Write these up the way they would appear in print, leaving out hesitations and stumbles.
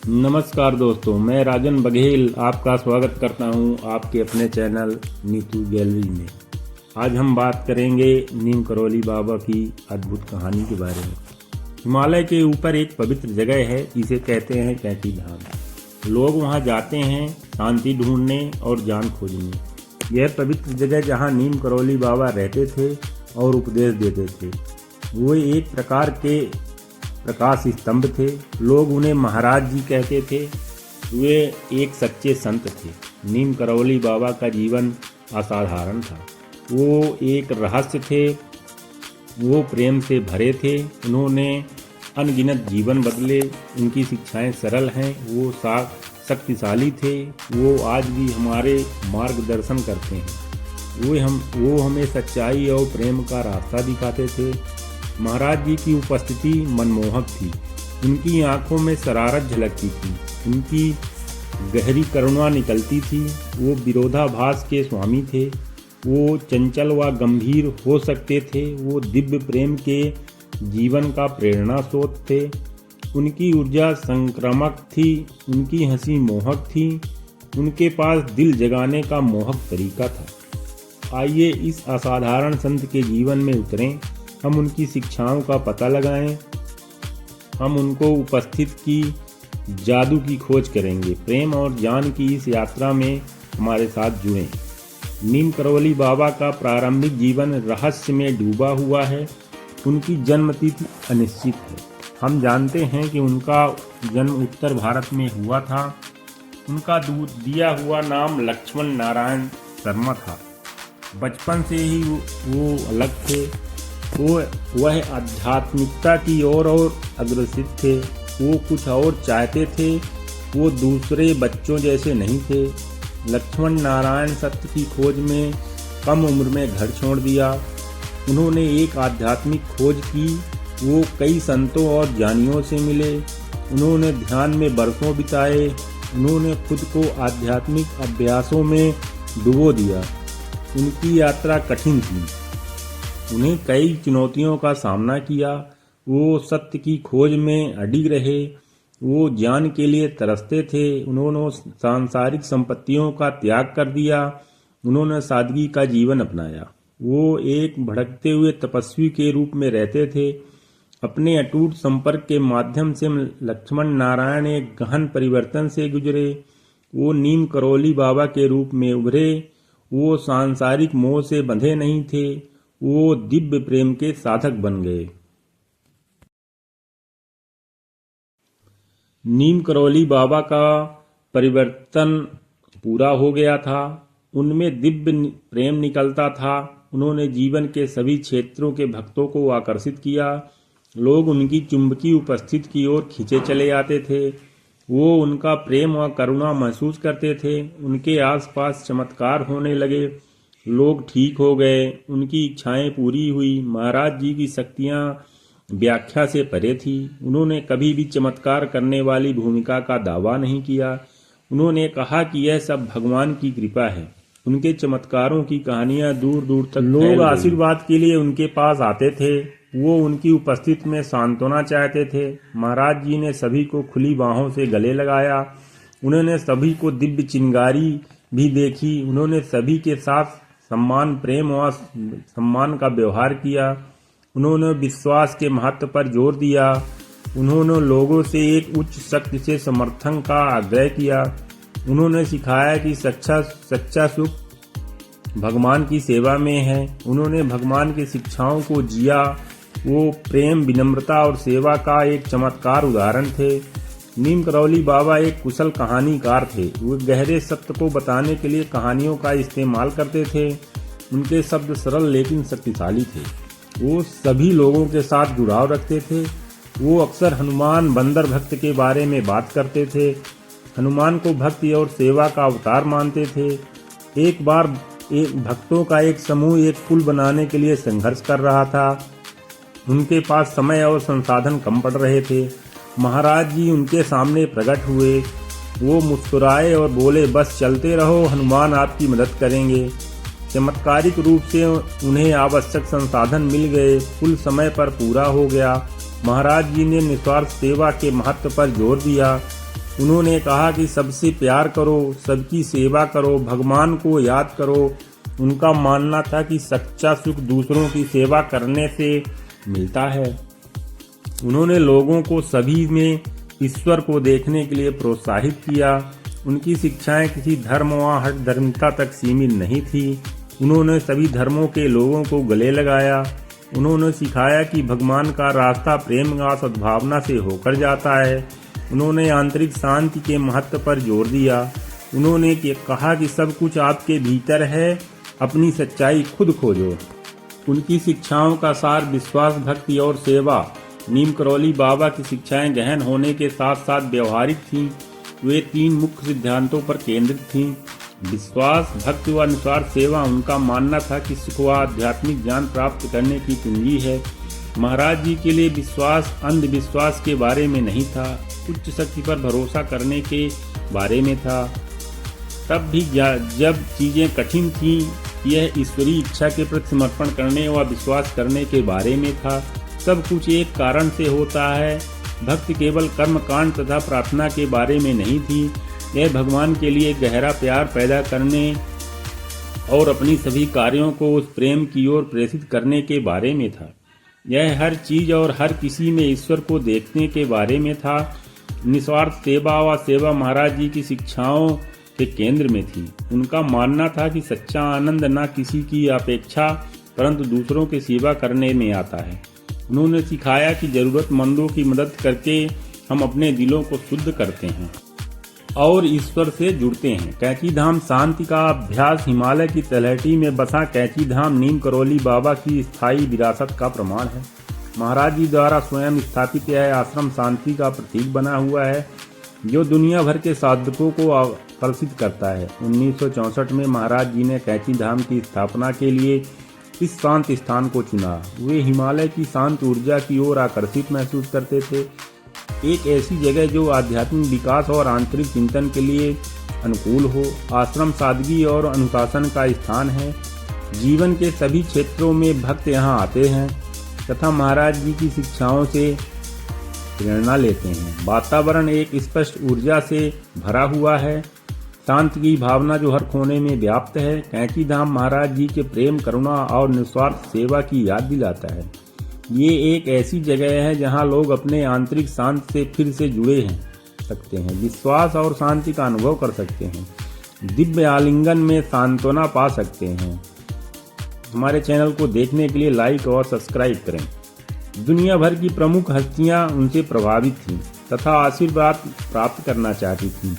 नमस्कार दोस्तों, मैं राजन बघेल आपका स्वागत करता हूं आपके अपने चैनल नीतू गैलरी में। आज हम बात करेंगे नीम करौली बाबा की अद्भुत कहानी के बारे में। हिमालय के ऊपर एक पवित्र जगह है, इसे कहते हैं कैंची धाम। लोग वहां जाते हैं शांति ढूंढने और जान खोजने। यह पवित्र जगह जहां नीम करौली बाबा रहते थे और उपदेश देते थे। वो एक प्रकार के प्रकाश स्तंभ थे। लोग उन्हें महाराज जी कहते थे। वे एक सच्चे संत थे। नीम करौली बाबा का जीवन असाधारण था। वो एक रहस्य थे। वो प्रेम से भरे थे। उन्होंने अनगिनत जीवन बदले। उनकी शिक्षाएं सरल हैं। वो शक्तिशाली थे। वो आज भी हमारे मार्गदर्शन करते हैं। वो हमें सच्चाई और प्रेम का रास्ता दिखाते थे। महाराज जी की उपस्थिति मनमोहक थी। उनकी आंखों में शरारत झलकती थी। उनकी गहरी करुणा निकलती थी। वो विरोधाभास के स्वामी थे। वो चंचल व गंभीर हो सकते थे। वो दिव्य प्रेम के जीवन का प्रेरणा स्रोत थे। उनकी ऊर्जा संक्रामक थी। उनकी हंसी मोहक थी। उनके पास दिल जगाने का मोहक तरीका था। आइए इस असाधारण संत के जीवन में उतरें। हम उनकी शिक्षाओं का पता लगाएं। हम उनको उपस्थित की जादू की खोज करेंगे। प्रेम और ज्ञान की इस यात्रा में हमारे साथ जुड़ें। नीम करौली बाबा का प्रारंभिक जीवन रहस्य में डूबा हुआ है। उनकी जन्म तिथि अनिश्चित है। हम जानते हैं कि उनका जन्म उत्तर भारत में हुआ था। उनका दिया हुआ नाम लक्ष्मण नारायण शर्मा था। बचपन से ही वो अलग थे। वह आध्यात्मिकता की ओर और अग्रसित थे। वो कुछ और चाहते थे। वो दूसरे बच्चों जैसे नहीं थे। लक्ष्मण नारायण सत्य की खोज में कम उम्र में घर छोड़ दिया। उन्होंने एक आध्यात्मिक खोज की। वो कई संतों और ज्ञानियों से मिले। उन्होंने ध्यान में बरसों बिताए। उन्होंने खुद को आध्यात्मिक अभ्यासों में डुबो दिया। उनकी यात्रा कठिन थी। उन्हें कई चुनौतियों का सामना किया। वो सत्य की खोज में अडिग रहे। वो ज्ञान के लिए तरसते थे। उन्होंने सांसारिक संपत्तियों का त्याग कर दिया। उन्होंने सादगी का जीवन अपनाया। वो एक भटकते हुए तपस्वी के रूप में रहते थे। अपने अटूट संपर्क के माध्यम से लक्ष्मण नारायण एक गहन परिवर्तन से गुजरे। वो नीम करौली बाबा के रूप में उभरे। वो सांसारिक मोह से बंधे नहीं थे। वो दिव्य प्रेम के साधक बन गए। नीम करौली बाबा का परिवर्तन पूरा हो गया था। उनमें दिव्य प्रेम निकलता था। उन्होंने जीवन के सभी क्षेत्रों के भक्तों को आकर्षित किया। लोग उनकी चुंबकीय उपस्थिति की ओर खींचे चले आते थे। वो उनका प्रेम और करुणा महसूस करते थे। उनके आसपास चमत्कार होने लगे। लोग ठीक हो गए। उनकी इच्छाएं पूरी हुई। महाराज जी की शक्तियां व्याख्या से परे थी। उन्होंने कभी भी चमत्कार करने वाली भूमिका का दावा नहीं किया। उन्होंने कहा कि यह सब भगवान की कृपा है। उनके चमत्कारों की कहानियां दूर दूर तक लोग आशीर्वाद के लिए उनके पास आते थे। वो उनकी उपस्थिति में सांत्वना चाहते थे। महाराज जी ने सभी को खुली बाहों से गले लगाया। उन्होंने सभी को दिव्य चिंगारी भी देखी। उन्होंने सभी के साथ सम्मान, प्रेम और सम्मान का व्यवहार किया। उन्होंने विश्वास के महत्व पर जोर दिया। उन्होंने लोगों से एक उच्च शक्ति से समर्थन का आग्रह किया। उन्होंने सिखाया कि सच्चा सुख भगवान की सेवा में है। उन्होंने भगवान की शिक्षाओं को जिया। वो प्रेम, विनम्रता और सेवा का एक चमत्कार उदाहरण थे। नीम करौली बाबा एक कुशल कहानीकार थे। वो गहरे सत्य को बताने के लिए कहानियों का इस्तेमाल करते थे। उनके शब्द सरल लेकिन शक्तिशाली थे। वो सभी लोगों के साथ जुड़ाव रखते थे। वो अक्सर हनुमान बंदर भक्त के बारे में बात करते थे। हनुमान को भक्ति और सेवा का अवतार मानते थे। एक बार भक्तों का एक समूह एक पुल बनाने के लिए संघर्ष कर रहा था। उनके पास समय और संसाधन कम पड़ रहे थे। महाराज जी उनके सामने प्रकट हुए। वो मुस्कुराए और बोले, बस चलते रहो, हनुमान आपकी मदद करेंगे। चमत्कारिक रूप से उन्हें आवश्यक संसाधन मिल गए। पुल समय पर पूरा हो गया। महाराज जी ने निस्वार्थ सेवा के महत्व पर जोर दिया। उन्होंने कहा कि सबसे प्यार करो, सबकी सेवा करो, भगवान को याद करो। उनका मानना था कि सच्चा सुख दूसरों की सेवा करने से मिलता है। उन्होंने लोगों को सभी में ईश्वर को देखने के लिए प्रोत्साहित किया। उनकी शिक्षाएं किसी धर्म व हठधर्मिता तक सीमित नहीं थी। उन्होंने सभी धर्मों के लोगों को गले लगाया। उन्होंने सिखाया कि भगवान का रास्ता प्रेम व सद्भावना से होकर जाता है। उन्होंने आंतरिक शांति के महत्व पर जोर दिया। उन्होंने कहा कि सब कुछ आपके भीतर है, अपनी सच्चाई खुद खोजो। उनकी शिक्षाओं का सार विश्वास, भक्ति और सेवा। नीम करौली बाबा की शिक्षाएं गहन होने के साथ साथ व्यवहारिक थीं। वे 3 मुख्य सिद्धांतों पर केंद्रित थीं: विश्वास, भक्ति व निस्वार्थ सेवा। उनका मानना था कि सुख व आध्यात्मिक ज्ञान प्राप्त करने की कुंजी है। महाराज जी के लिए विश्वास अंधविश्वास के बारे में नहीं था, उच्च शक्ति पर भरोसा करने के बारे में था। तब भी जब चीजें कठिन थीं, यह ईश्वरीय इच्छा के प्रति समर्पण करने व विश्वास करने के बारे में था। सब कुछ एक कारण से होता है। भक्ति केवल कर्म कांड तथा प्रार्थना के बारे में नहीं थी, यह भगवान के लिए गहरा प्यार पैदा करने और अपनी सभी कार्यों को उस प्रेम की ओर प्रेषित करने के बारे में था। यह हर चीज और हर किसी में ईश्वर को देखने के बारे में था। निस्वार्थ सेवा व सेवा महाराज जी की शिक्षाओं के केंद्र में थी। उनका मानना था कि सच्चा आनंद न किसी की अपेक्षा परंतु दूसरों की सेवा करने में आता है। उन्होंने सिखाया कि जरूरतमंदों की मदद करके हम अपने दिलों को शुद्ध करते हैं और ईश्वर से जुड़ते हैं। कैंची धाम शांति का अभ्यास। हिमालय की तलहटी में बसा कैंची धाम नीम करौली बाबा की स्थायी विरासत का प्रमाण है। महाराज जी द्वारा स्वयं स्थापित यह आश्रम शांति का प्रतीक बना हुआ है, जो दुनिया भर के साधकों को आकर्षित करता है। 1964 में महाराज जी ने कैंची धाम की स्थापना के लिए इस शांत स्थान को चुना। वे हिमालय की शांत ऊर्जा की ओर आकर्षित महसूस करते थे, एक ऐसी जगह जो आध्यात्मिक विकास और आंतरिक चिंतन के लिए अनुकूल हो। आश्रम सादगी और अनुशासन का स्थान है। जीवन के सभी क्षेत्रों में भक्त यहाँ आते हैं तथा महाराज जी की शिक्षाओं से प्रेरणा लेते हैं। वातावरण एक स्पष्ट ऊर्जा से भरा हुआ है, शांति की भावना जो हर कोने में व्याप्त है। कैंची धाम महाराज जी के प्रेम, करुणा और निस्वार्थ सेवा की याद दिलाता है। ये एक ऐसी जगह है जहाँ लोग अपने आंतरिक शांति से फिर से जुड़े सकते हैं, विश्वास और शांति का अनुभव कर सकते हैं, दिव्य आलिंगन में सांत्वना पा सकते हैं। हमारे चैनल को देखने के लिए लाइक और सब्सक्राइब करें। दुनिया भर की प्रमुख हस्तियां उनसे प्रभावित थीं तथा आशीर्वाद प्राप्त करना चाहती थीं।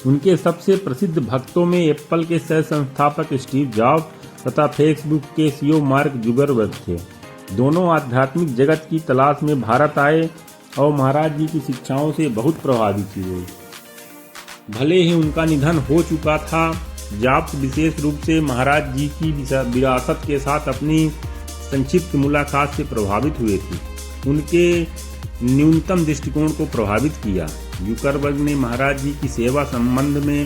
उनके सबसे प्रसिद्ध भक्तों में एप्पल के सह संस्थापक स्टीव जॉब्स तथा फेसबुक के सीईओ मार्क जुकरबर्ग थे। दोनों आध्यात्मिक जगत की तलाश में भारत आए और महाराज जी की शिक्षाओं से बहुत प्रभावित हुए। भले ही उनका निधन हो चुका था, जॉब्स विशेष रूप से महाराज जी की विरासत के साथ अपनी संक्षिप्त मुलाकात से प्रभावित हुए थे। उनके न्यूनतम दृष्टिकोण को प्रभावित किया। जुकरबर्ग ने महाराज जी की सेवा संबंध में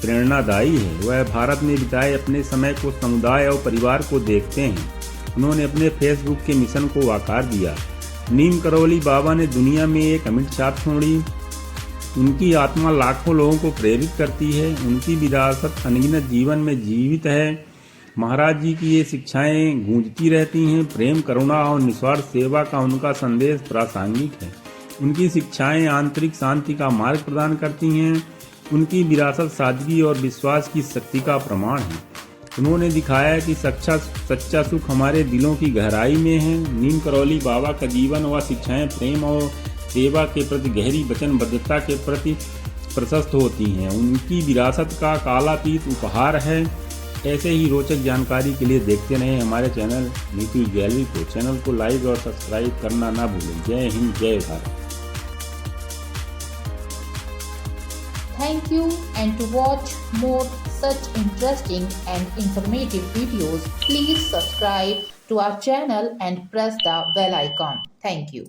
प्रेरणादायी है। वह भारत में बिताए अपने समय को समुदाय और परिवार को देखते हैं। उन्होंने अपने फेसबुक के मिशन को आकार दिया। नीम करौली बाबा ने दुनिया में एक अमिट छाप छोड़ी। उनकी आत्मा लाखों लोगों को प्रेरित करती है। उनकी विरासत अनगिनत जीवन में जीवित है। महाराज जी की ये शिक्षाएं गूंजती रहती हैं। प्रेम, करुणा और निस्वार्थ सेवा का उनका संदेश प्रासंगिक है। उनकी शिक्षाएं आंतरिक शांति का मार्ग प्रदान करती हैं। उनकी विरासत सादगी और विश्वास की शक्ति का प्रमाण है। उन्होंने दिखाया कि सच्चा सुख हमारे दिलों की गहराई में है। नीम करौली बाबा का जीवन व शिक्षाएं प्रेम और सेवा के प्रति गहरी वचनबद्धता के प्रति प्रशस्त होती हैं। उनकी विरासत का कालातीत उपहार है। ऐसे ही रोचक जानकारी के लिए देखते रहें हमारे चैनल नीतू गैलरी को। चैनल को लाइक और सब्सक्राइब करना ना भूलें। जय हिंद, जय Bharat. Thank you, and to watch more such interesting and informative videos, please subscribe to our channel and press the bell icon. Thank you.